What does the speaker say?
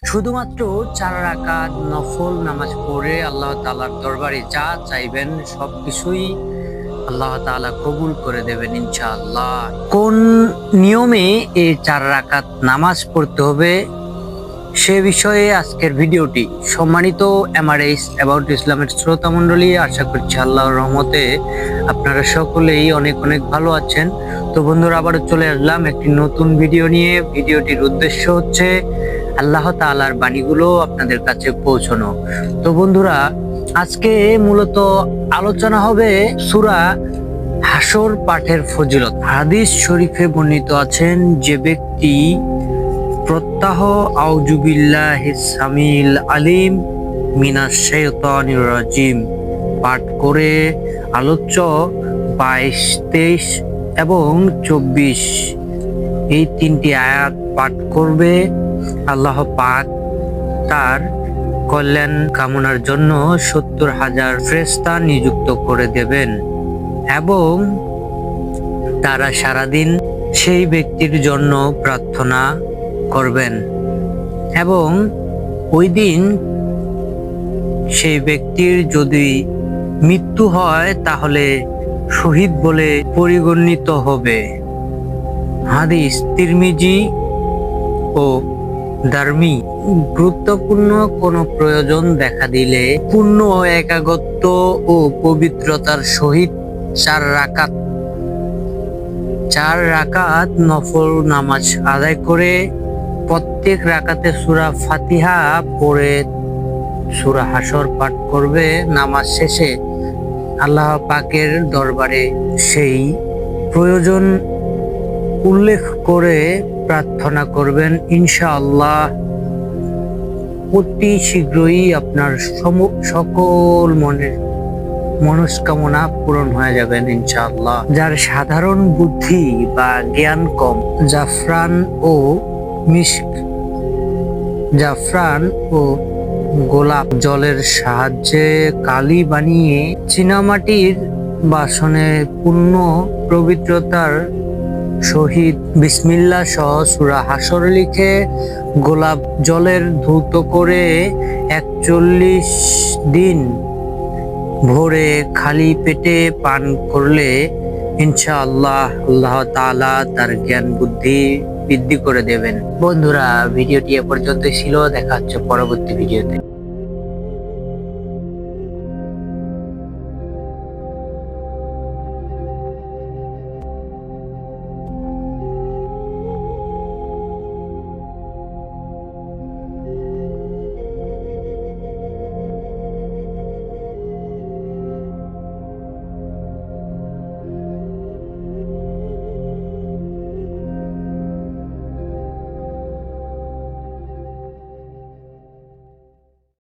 শুধুমাত্র 4 রাকাত নফল নামাজ পড়ে আল্লাহ তাআলার দরবারে যা চাইবেন সবকিছুই আল্লাহ তাআলা কবুল করে দেবেন ইনশাআল্লাহ। কোন নিয়মে এই 4 রাকাত নামাজ পড়তে হবে সে বিষয়ে আজকের ভিডিওটি। সম্মানিত এমআরএস অ্যাবাউট ইসলামের শ্রোতা মণ্ডলী, আশা করছি আল্লাহর রহমতে আপনারা সকলেই অনেক অনেক ভালো আছেন। তো বন্ধুরা, আবারও চলে আসলাম একটি নতুন ভিডিও নিয়ে। ভিডিওটির উদ্দেশ্য হচ্ছে আল্লাহ তাআলার বাণীগুলো আপনাদের কাছে পৌঁছানো। তো বন্ধুরা, আজকে মূলত আলোচনা হবে সূরা হাসর পাঠের ফজিলত। হাদিস শরীফে বর্ণিত আছেন, যে ব্যক্তি প্রত্যাহ আউযু বিল্লাহিস সামিল আলিম মিনাশ শাইতানির রাজিম পাঠ করে আলোচ্য 22, 23 এবং 24 এই 3টি আয়াত পাঠ করবে, আল্লাহ পাক তার কল্যাণ কামনার জন্য 70,000 ফেরেশতা নিযুক্ত করে দেবেন এবং তারা সারাদিন সেই ব্যক্তির জন্য প্রার্থনা করবেন এবং ওই দিন সেই ব্যক্তির যদি মৃত্যু হয় তাহলে শহীদ বলে পরিগণিত হবে। হাদিস তিরমিজি ও দারমি। গুরুত্বপূর্ণ কোনো প্রয়োজন দেখা দিলে পূর্ণ একাগ্রতা ও পবিত্রতার সহিত 4 রাকাত নফল নামাজ আদায় করে প্রত্যেক রাকাতে সূরা ফাতিহা পড়ে সূরা হাসর পাঠ করবে। নামাজ শেষে আল্লাহ পাকের দরবারে সেই প্রয়োজন উল্লেখ করে প্রার্থনা করবেন, ইনশাআল্লাহ অতি শীঘ্রই আপনার সকল মনস্কামনা পূরণ হয়ে যাবেন ইনশাআল্লাহ। যার সাধারণ বুদ্ধি বা জ্ঞান কম, জাফরান ও গোলাপ জলের সাহায্যে কালি বানিয়ে চীনামাটির বাসনে পূর্ণ পবিত্রতার সহিত বিসমিল্লাহ সহ সূরা হাসর লিখে গোলাপ জলের ধৌত করে 41 দিন ভোরে খালি পেটে পান করলে ইনশাআল্লাহ আল্লাহ তাআলা তার জ্ঞান বুদ্ধি বৃদ্ধি করে দেবেন। বন্ধুরা, ভিডিওটি এ পর্যন্তই ছিল। দেখা হচ্ছে পরবর্তী ভিডিওতে।